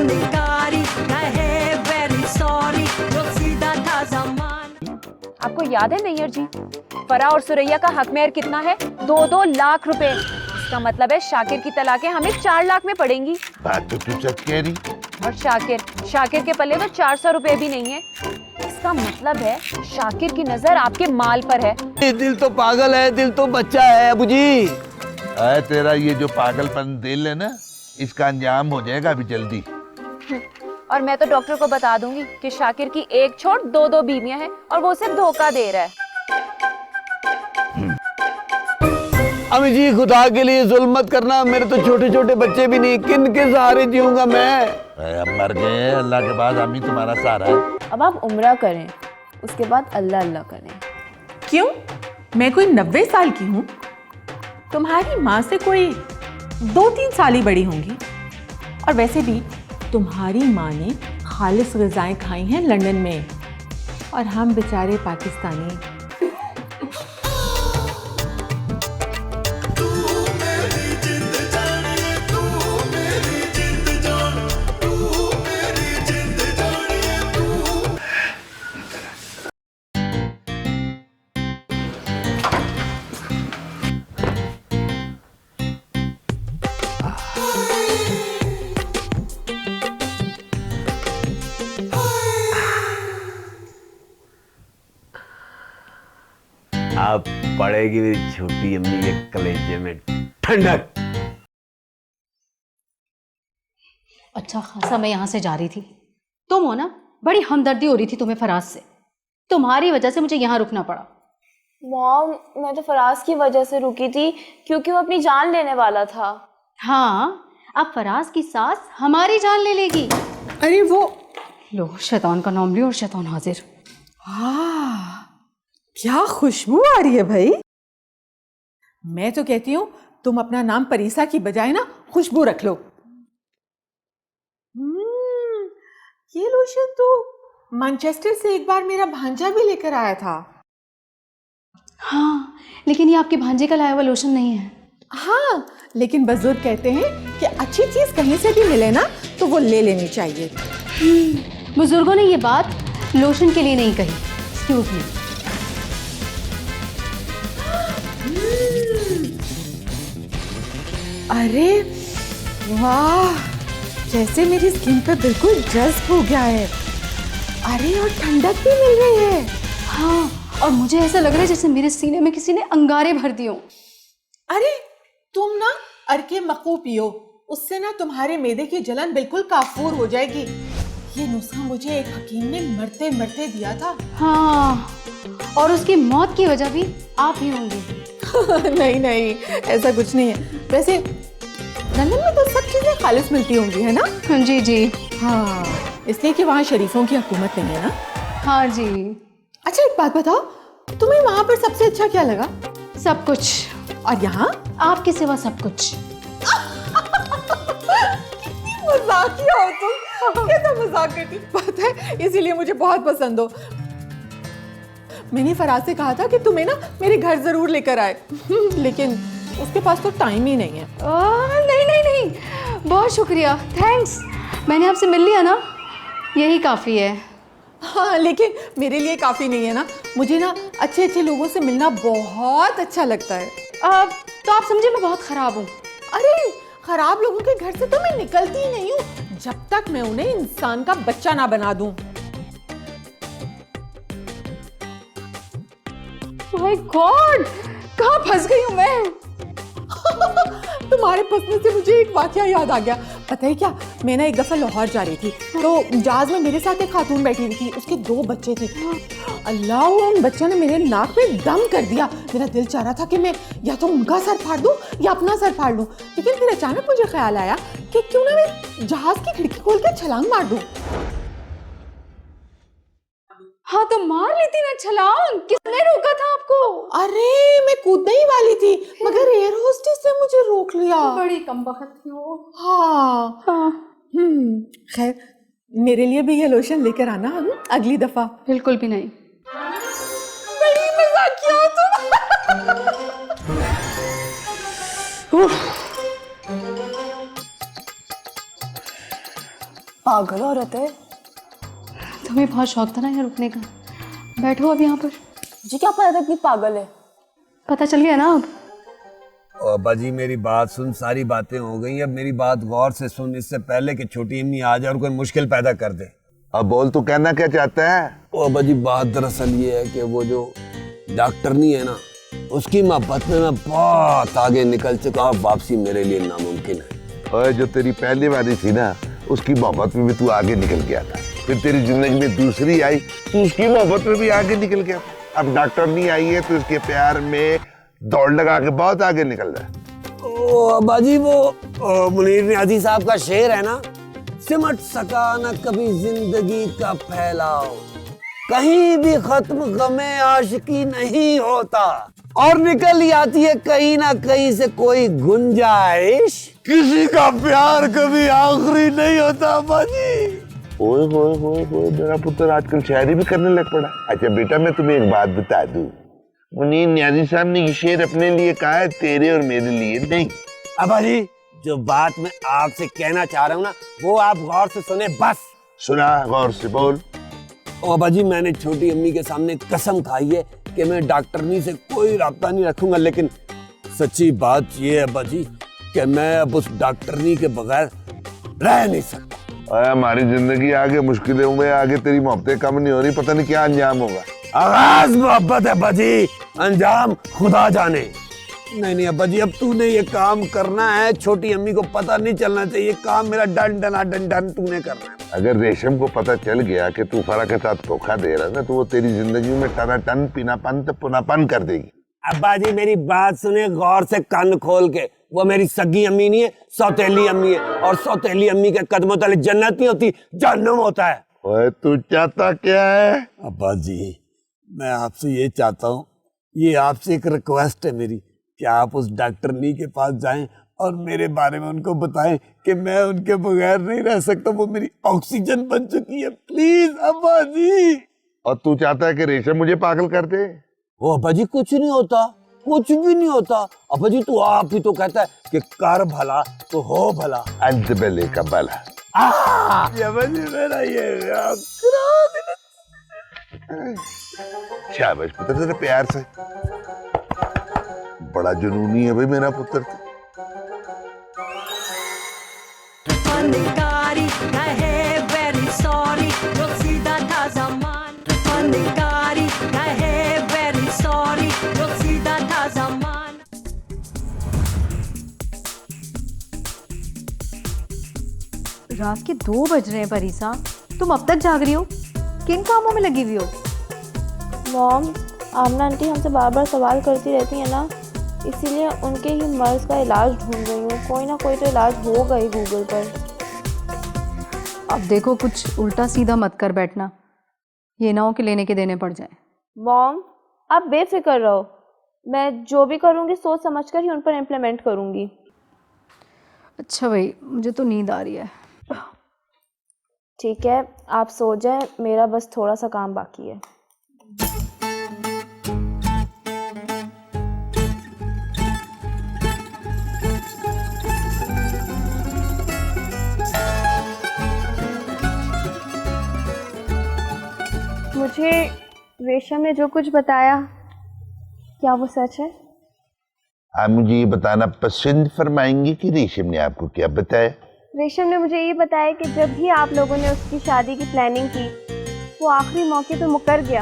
निकारी रहे very sorry जो सीधा था जमाना। आपको याद है नैयर जी, फरा और सुरैया का हक मेहर कितना है? 2-2 लाख रुपए। इसका मतलब है शाकिर की तलाकें हमें 4 लाख में पड़ेंगी। बात तो तू सच कह रही। और शाकिर के पल्ले तो 400 रुपए भी नहीं है। इसका मतलब है शाकिर की नजर आपके माल पर है। दिल तो पागल है, दिल तो बच्चा है अबू जी। अरे तेरा ये जो पागलपन दिल है ना, इसका अंजाम हो जाएगा अभी जल्दी। और मैं तो डॉक्टर को बता दूंगी कि शाकिर की एक छोड़ 2-2 बीवियां हैं और वो उसे धोखा दे रहा है। अम्मी जी खुदा के लिए जुल्म मत करना, मेरे तो छोटे छोटे बच्चे भी नहीं, किन के सहारे जीऊंगा मैं। अब मर गए, अल्लाह के बाद अम्मी तुम्हारा सहारा है। अब आप उम्रा करें, उसके बाद अल्लाह अल्लाह करें। क्यों? मैं कोई 90 साल की हूँ? तुम्हारी माँ से कोई 2-3 साल ही बड़ी होंगी। और वैसे भी तुम्हारी माँ ने खालिस ग़िज़ाएं खाई हैं लंदन में, और हम बेचारे पाकिस्तानी। अब पड़ेगी मेरी छोटी अम्मी के कलेजे में ठंडक। अच्छा खासा मैं यहाँ से जा रही थी, तुम हो ना, बड़ी हमदर्दी हो रही थी तुम्हें फराज से। तुम्हारी वजह से मुझे यहाँ रुकना पड़ा। मॉम, मैं तो फराज की वजह से रुकी थी क्योंकि वो अपनी जान लेने वाला था। हाँ, अब फराज की सास हमारी जान ले लेगी। अरे वो लो, शैतान का नाम लियो और शैतान हाजिर। क्या खुशबू आ रही है भाई। मैं तो कहती हूँ तुम अपना नाम परीसा की बजाय ना खुशबू रख लो। ये लोशन तो मैनचेस्टर से एक बार मेरा भांजा भी लेकर आया था। हाँ, लेकिन ये आपके भांजे का लाया हुआ लोशन नहीं है। हाँ, लेकिन बुजुर्ग कहते हैं कि अच्छी चीज कहीं से भी मिले ना तो वो ले लेनी चाहिए। बुजुर्गों ने ये बात लोशन के लिए नहीं कही। Excuse me. अरे वाह, जैसे मेरी स्किन पे बिल्कुल जज्ब हो गया है। अरे और ठंडक भी मिल रही है। हाँ, और मुझे ऐसा लग रहा है जैसे मेरे सीने में किसी ने अंगारे भर दिए हों। अरे तुम ना अरके मक्कू पियो, उससे ना तुम्हारे मैदे की जलन बिल्कुल काफूर हो जाएगी। ये नुस्खा मुझे एक हकीम ने मरते मरते दिया था। हाँ, और उसकी मौत की वजह भी आप ही होंगे। नहीं नहीं, ऐसा कुछ नहीं है। वैसे लंदन में तो सब चीजें खालिस मिलती होंगी, है ना? जी जी। हाँ, इसलिए कि वहाँ शरीफों की हुकूमत नहीं है ना। हाँ जी। अच्छा एक बात बताओ, तुम्हें वहाँ पर सबसे अच्छा क्या लगा? सब कुछ। और यहाँ? आपके सिवा सब कुछ। कितनी मजाकिया हो तुम। कैसा मजाक करती, पता है इसीलिए मुझे बहुत पसंद हो। मैंने फराज से कहा था कि तुम्हें ना मेरे घर जरूर लेकर आए, लेकिन उसके पास तो टाइम ही नहीं है। नहीं नहीं नहीं, बहुत शुक्रिया, थैंक्स। मैंने आपसे मिल लिया ना, यही काफ़ी है। हाँ, लेकिन मेरे लिए काफ़ी नहीं है ना। मुझे ना अच्छे अच्छे लोगों से मिलना बहुत अच्छा लगता है। तो आप समझे मैं बहुत ख़राब हूँ। अरे खराब लोगों के घर से तो मैं निकलती ही नहीं हूँ जब तक मैं उन्हें इंसान का बच्चा ना बना दूं। माय गॉड, कहाँ फंस गई हूँ मैं। तुम्हारे फंसने से मुझे एक वाकया याद आ गया। पता है क्या, मैं ना एक दफा लाहौर जा रही थी तो जहाज में मेरे साथ एक खातून बैठी हुई थी, उसके 2 बच्चे थे। अल्लाह, उन बच्चों ने मेरे नाक पे दम कर दिया। मेरा दिल चाह रहा था कि मैं या तो उनका सर फाड़ दूं या अपना सर फाड़ लूं, लेकिन फिर अचानक मुझे ख्याल आया कि क्यों ना मैं जहाज की खिड़की खोल कर छलांग मार दूं। हाँ तो मार लेती ना छलांग, किसने रोका था आपको? अरे मैं कूदने ही वाली थी मगर एयर होस्टेस ने मुझे रोक लिया। बड़ी कमबख्त थी वो। हाँ। खैर, मेरे लिए भी ये लोशन लेकर आना अगली दफा। बिल्कुल भी नहीं। बड़ी मजाकिया हो तुम। पागल औरत है तुम्हें बहुत शौक था ना यहाँ रुकने का। बैठो अब यहाँ पर। जी, क्या पता था कि पागल है? पता चल गया ना अब। अब्बा जी मेरी बात सुन, सारी बातें हो गई, अब मेरी बात गौर से सुन, इससे पहले कि छोटी अम्मी आ जाए और कोई मुश्किल पैदा कर दे। अब बोल, तू कहना क्या चाहता है? ओ अब्बा जी बात दरअसल ये है कि वो जो डॉक्टर नहीं है ना, उसकी मोहब्बत में मैं बहुत आगे निकल चुका हूँ, वापसी मेरे लिए नामुमकिन है। और जो तेरी पहली वाली थी ना, उसकी मोहब्बत में भी तू आगे निकल गया था। फिर तेरी जिंदगी में दूसरी आई, तू उसकी मोहब्बत में भी आगे निकल गया। अब डॉक्टर नहीं आई है तो उसके प्यार में दौड़ लगा के बहुत आगे निकल रहा है। ओ अब्बा जी वो मुनीर नियाज़ी साहब का शेर है ना, सिमट सका न कभी जिंदगी का फैलाव, कहीं भी खत्म गमे आशिकी नहीं होता, और निकल ही आती है कहीं ना कहीं से कोई गुंजाइश, किसी का प्यार कभी आखिरी नहीं होता बाजी। ओए होए होए होए, मेरा पुत्र आजकल शायरी भी करने लग पड़ा। अच्छा बेटा, मैं तुम्हें एक बात बता दूं, मुनीर नियाज़ी साहब ने ये शेर अपने लिए कहा है, तेरे और मेरे लिए नहीं। अब्बा जी जो बात मैं आपसे कहना चाह रहा हूँ ना, वो आप गौर से सुने बस। सुना, गौर से बोल। ओ अब्बा जी मैंने छोटी अम्मी के सामने कसम खाई है कि मैं डॉक्टरनी से कोई राब्ता नहीं रखूंगा, लेकिन सच्ची बात ये है अब्बा जी कि मैं अब उस डॉक्टरनी के बगैर रह नहीं सकता। हमारी जिंदगी आगे मुश्किलें हुए, आगे तेरी मोहब्बतें कम नहीं हो रही, पता नहीं क्या अंजाम होगा। आगाज मोहब्बत है अब्बा जी, अंजाम खुदा जाने। नहीं नहीं अब्बा जी, अब तूने ये काम करना है, छोटी अम्मी को पता नहीं चलना चाहिए, काम मेरा डन डना डन डन तूने करना है। अगर रेशम को पता चल गया कि तू फरा के साथ धोखा दे रहा है ना, तो वो तेरी जिंदगी में टना टन पीनापन तो पुनापन कर देगी। अब्बा जी मेरी बात सुने गौर से, कान खोल के, वो मेरी सगी अम्मी नहीं है, सौतेली अम्मी है, और सौतेली अम्मी के कदमों तले जन्नत नहीं होती, जहन्नुम होता है। ओए तू चाहता क्या है? अब्बा जी मैं आपसे ये चाहता हूँ, ये आपसे एक रिक्वेस्ट है मेरी, कि आप उस डॉक्टरनी के पास जाएं और मेरे बारे में उनको बताएं कि मैं उनके बगैर नहीं रह सकता, वो मेरी ऑक्सीजन बन चुकी है, प्लीज अब्बा जी। और तू चाहता है कि रेशम मुझे पागल कर दे? ओ अब्बा जी कुछ नहीं होता, कुछ भी नहीं होता अब्बा जी, तू आप ही तो कहता है कि कर भला तो हो भला, अंत बेले का भला। अब्बा जी मेरा ये शाबाश पुत्र, तेरे प्यार से। बड़ा जुनूनी है भाई मेरा पुत्र। फनकारी रहे वेरी सॉरी, जो सीधा था ज़मान। फनकारी रहे वेरी सॉरी, जो सीधा था ज़मान। रात के 2 बज रहे हैं परीसा, तुम अब तक जाग रही हो? किन कामों में लगी हुई हो? मॉम, आमना आंटी हमसे बार बार सवाल करती रहती है ना, इसीलिए उनके ही मर्ज का इलाज ढूंढ रही हूँ। कोई ना कोई तो इलाज होगा ही गूगल पर। अब देखो कुछ उल्टा सीधा मत कर बैठना, ये ना हो कि लेने के देने पड़ जाए। मॉम आप बेफिक्र रहो, मैं जो भी करूँगी सोच समझकर ही उन पर इम्प्लीमेंट करूँगी। अच्छा भाई, मुझे तो नींद आ रही है। ठीक है, आप सो जाएं, मेरा बस थोड़ा सा काम बाकी है। मुझे रेशम ने जो कुछ बताया, क्या वो सच है? आप मुझे ये बताना पसंद फरमाएंगे कि रेशम ने आपको क्या बताया? रेशम ने मुझे ये बताया कि जब भी आप लोगों ने उसकी शादी की प्लानिंग की, वो आखिरी मौके पर मुकर गया।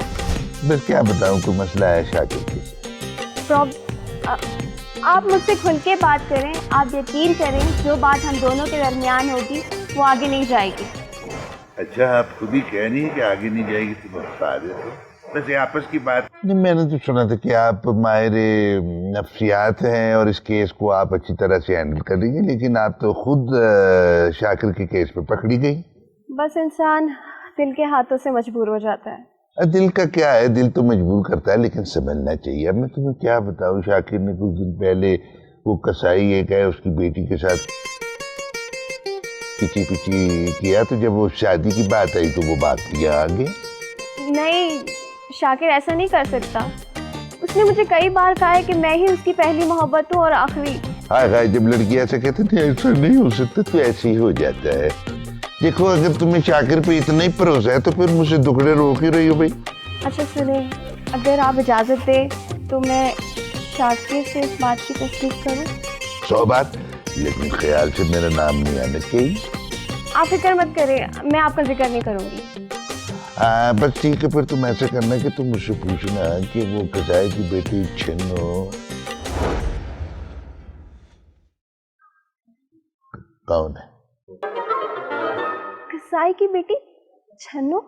बस क्या बताऊं, कोई मसला है शाकिर के? आप मुझसे खुल के बात करें, आप यकीन करें जो बात हम दोनों के दरमियान होगी वो आगे नहीं जाएगी। अच्छा, आप खुद ही कह रही है कि आगे नहीं जाएगी, तो बता देते। बस ये आपस की बात नहीं। मैंने तो सुना था कि आप माहिर नफ्सियात हैं और इस केस को आप अच्छी तरह से हैंडल कर रही हैं, लेकिन आप तो खुद शाकिर के केस पे पकड़ी गई। बस इंसान दिल के हाथों से मजबूर हो जाता है। दिल का क्या है, दिल तो मजबूर करता है, लेकिन समझना चाहिए। अब मैं तुम्हें क्या बताऊं, शाकिर ने कुछ दिन पहले वो कसाई एक है उसकी बेटी के साथ पिची पिची किया, तो जब वो शादी की बात आई तो वो बात किया आगे। नहीं, शाकिर ऐसा नहीं कर सकता। उसने मुझे कई बार कहा है कि मैं ही उसकी पहली मोहब्बत हूँ और आखिरी। हाय हाय, जब लड़की ऐसे कहते थे ऐसा नहीं हो सकता, तो ऐसे ही हो जाता है। देखो अगर तुम्हें शाकिर पे इतना ही भरोसा है तो फिर मुझसे दुखड़े रोक ही रही हो भाई। अच्छा सुने, अगर आप इजाज़त दें तो मैं शाकिर से इस बात की तस्दीक करूं? 100 बात, लेकिन ख्याल से मेरा नाम नहीं आना चाहिए। आप फिक्र मत करें, मैं आपका जिक्र नहीं करूंगी। हाँ बस ठीक है, फिर तुम ऐसा करना कि तुम मुझसे पूछना कि वो कसाई की बेटी छन्नो कौन है? कसाई की बेटी छन्नू?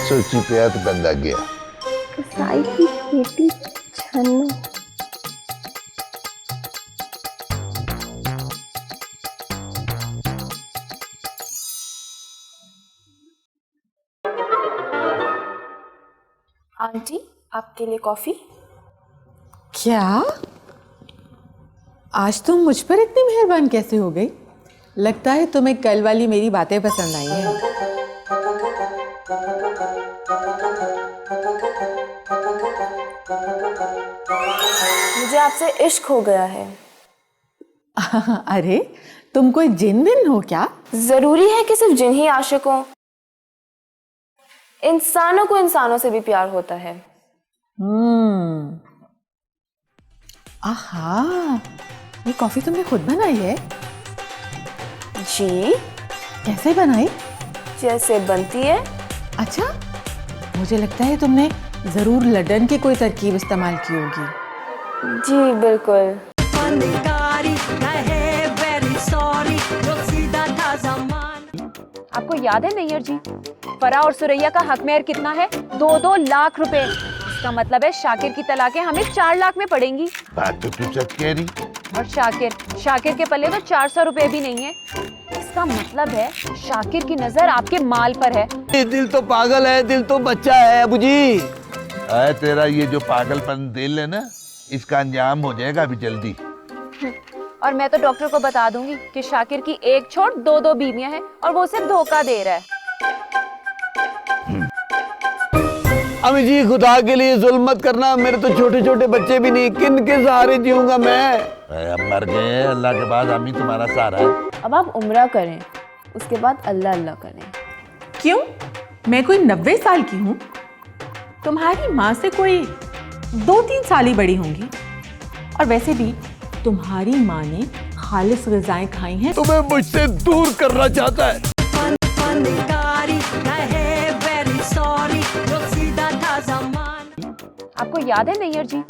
सोची पे तो बंदा गया। कसाई की बेटी छन्नू। आंटी, आपके लिए कॉफी। क्या आज तुम मुझ पर इतनी मेहरबान कैसे हो गई? लगता है तुम्हें कल वाली मेरी बातें पसंद आई हैं। मुझे आपसे इश्क हो गया है। अरे तुम कोई जिन विन हो क्या? जरूरी है कि सिर्फ जिन ही आशिक हो? इंसानों को इंसानों से भी प्यार होता है। आहा, ये कॉफी तुमने खुद बनाई है? जी, कैसे बनाई? जैसे बनती है। अच्छा, मुझे लगता है तुमने जरूर लड्डन की कोई तरकीब इस्तेमाल की होगी। जी बिल्कुल। फनकारी कहे वेरी सॉरी, जो सीधा था ज़माना। आपको याद है नैयर जी, फरा और सुरैया का हक मेहर कितना है? 2-2 लाख रुपए। इसका मतलब है शाकिर की तलाकें हमें 4 लाख में पड़ेंगी। बात तो तू सच कह रही। और शाकिर के पल्ले तो 400 रुपए भी नहीं है। इसका मतलब है शाकिर की नजर आपके माल पर है। दिल तो पागल है, दिल तो बच्चा है अबू जी। अरे तेरा ये जो पागलपन दिल है ना, इसका अंजाम हो जाएगा अभी जल्दी। और मैं तो डॉक्टर को बता दूंगी कि शाकिर की एक छोड़ 2-2 बीवियां हैं और वो उसे धोखा दे रहा है। अम्मी जी खुदा के लिए जुल्म मत करना, मेरे तो छोटे छोटे बच्चे भी नहीं, किन के सहारे जीऊंगा मैं? अब मर गए, अल्लाह के बाद अम्मी तुम्हारा सहारा है। अब आप उम्रा करें, उसके बाद अल्लाह अल्लाह करें। क्यों? मैं कोई 90 साल की हूँ? तुम्हारी माँ से कोई 2-3 साल ही बड़ी होंगी। और वैसे भी तुम्हारी माँ ने खालिस ग़िज़ाएं खाई हैं। तुम्हें मुझसे दूर करना चाहता है। फनकारी कहे वेरी सॉरी, जो सीधा था ज़माना। आपको याद है नैयर जी,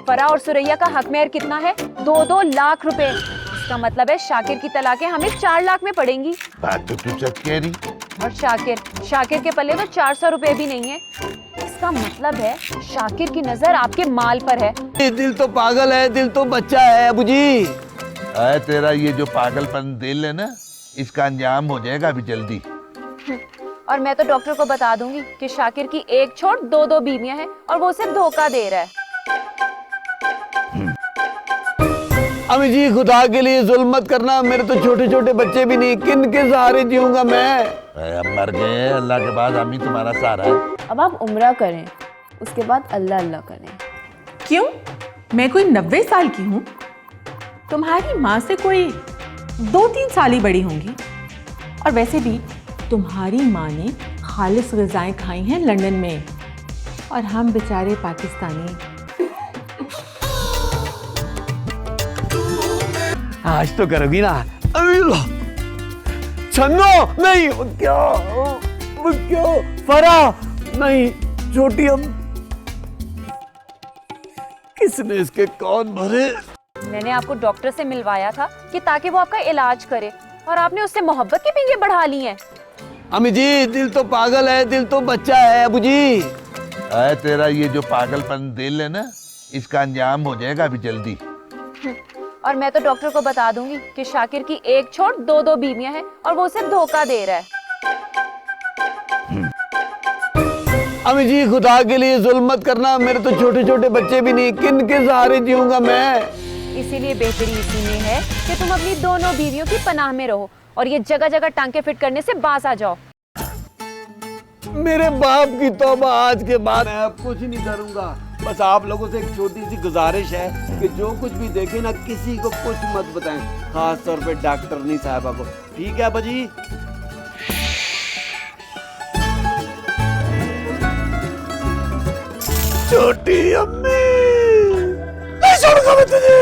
फरा और सुरैया का हक मेहर कितना है? 2-2 लाख रुपए। इसका मतलब है शाकिर की तलाकें हमें 4 लाख में पड़ेंगी। बात तो तू सच कह रही। और शाकिर के पल्ले तो 400 रुपए भी नहीं है। इसका मतलब है शाकिर की नजर आपके माल पर है। दिल तो पागल है, दिल तो बच्चा है अबू जी। अरे तेरा ये जो पागलपन दिल है ना, इसका अंजाम हो जाएगा अभी जल्दी। और मैं तो डॉक्टर को बता दूंगी कि शाकिर की एक छोड़ 2-2 बीवियां हैं और वो उसे धोखा दे रहा है। अम्मी जी खुदा के लिए जुल्म मत करना, मेरे तो छोटे छोटे बच्चे भी नहीं, किन के सहारे जीऊंगा मैं? अब मर गए, अल्लाह के बाद अम्मी तुम्हारा सहारा है। अब आप उम्रा करें, उसके बाद अल्लाह अल्लाह करें। क्यों? मैं कोई 90 साल की हूँ? तुम्हारी माँ से कोई 2-3 साल ही बड़ी होंगी। और वैसे भी तुम्हारी माँ ने खालिस ग़िज़ाएं खाई हैं लंदन में, और हम बेचारे पाकिस्तानी। आज तो करोगी ना? छन्नो नहीं, वो क्या फरा नहीं, छोटी हम किसने इसके कौन भरे? मैंने आपको डॉक्टर से मिलवाया था कि ताकि वो आपका इलाज करे, और आपने उससे मोहब्बत की पिंगे बढ़ा ली हैं। अम्मी जी दिल तो पागल है, दिल तो बच्चा है अबू जी। अरे तेरा ये जो पागलपन दिल है ना, इसका अंजाम हो जाएगा अभी जल्दी। और मैं तो डॉक्टर को बता दूंगी कि शाकिर की एक छोड़ 2-2 बीवियां हैं और वो उसे धोखा दे रहा है। अम्मी जी खुदा के लिए जुल्म मत करना, मेरे तो छोटे छोटे बच्चे भी नहीं, किन के सहारे जीऊंगा मैं? इसीलिए बेहतरी इसी में है कि तुम अपनी दोनों बीवियों की पनाह में रहो और ये जगह जगह टांके फिट करने से बाज आ जाओ। मेरे बाप की तौबा, आज के बाद मैं अब कुछ नहीं करूंगा। बस आप लोगों से एक छोटी सी गुजारिश है कि जो कुछ भी देखे ना किसी को कुछ मत बताएं, खास तौर पे डॉक्टरनी साहबा को। ठीक है बाजी? छोटी अम्मी, नहीं छोड़ूंगा मैं तुझे।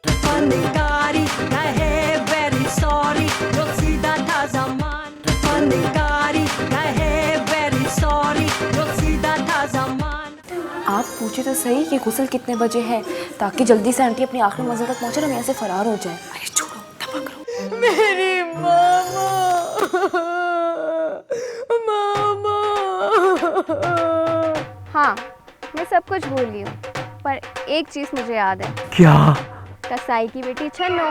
फनकारी कहे वेरी सॉरी, जो सीधा था जमान। फनकारी कहे वेरी सॉरी, जो सीधा था जमान। आप पूछे तो सही कि गुस्ल कितने बजे है, ताकि जल्दी से आंटी अपनी आखिरी मंजिल तक पहुंचे और हम यहाँ से फरार हो जाए। अरे छोड़ो, दबा करो। मेरी मामा, मामा। हाँ, मैं सब कुछ भूल गई हूँ, पर एक चीज मुझे याद है। क्या? कसाई की बेटी छन्नो।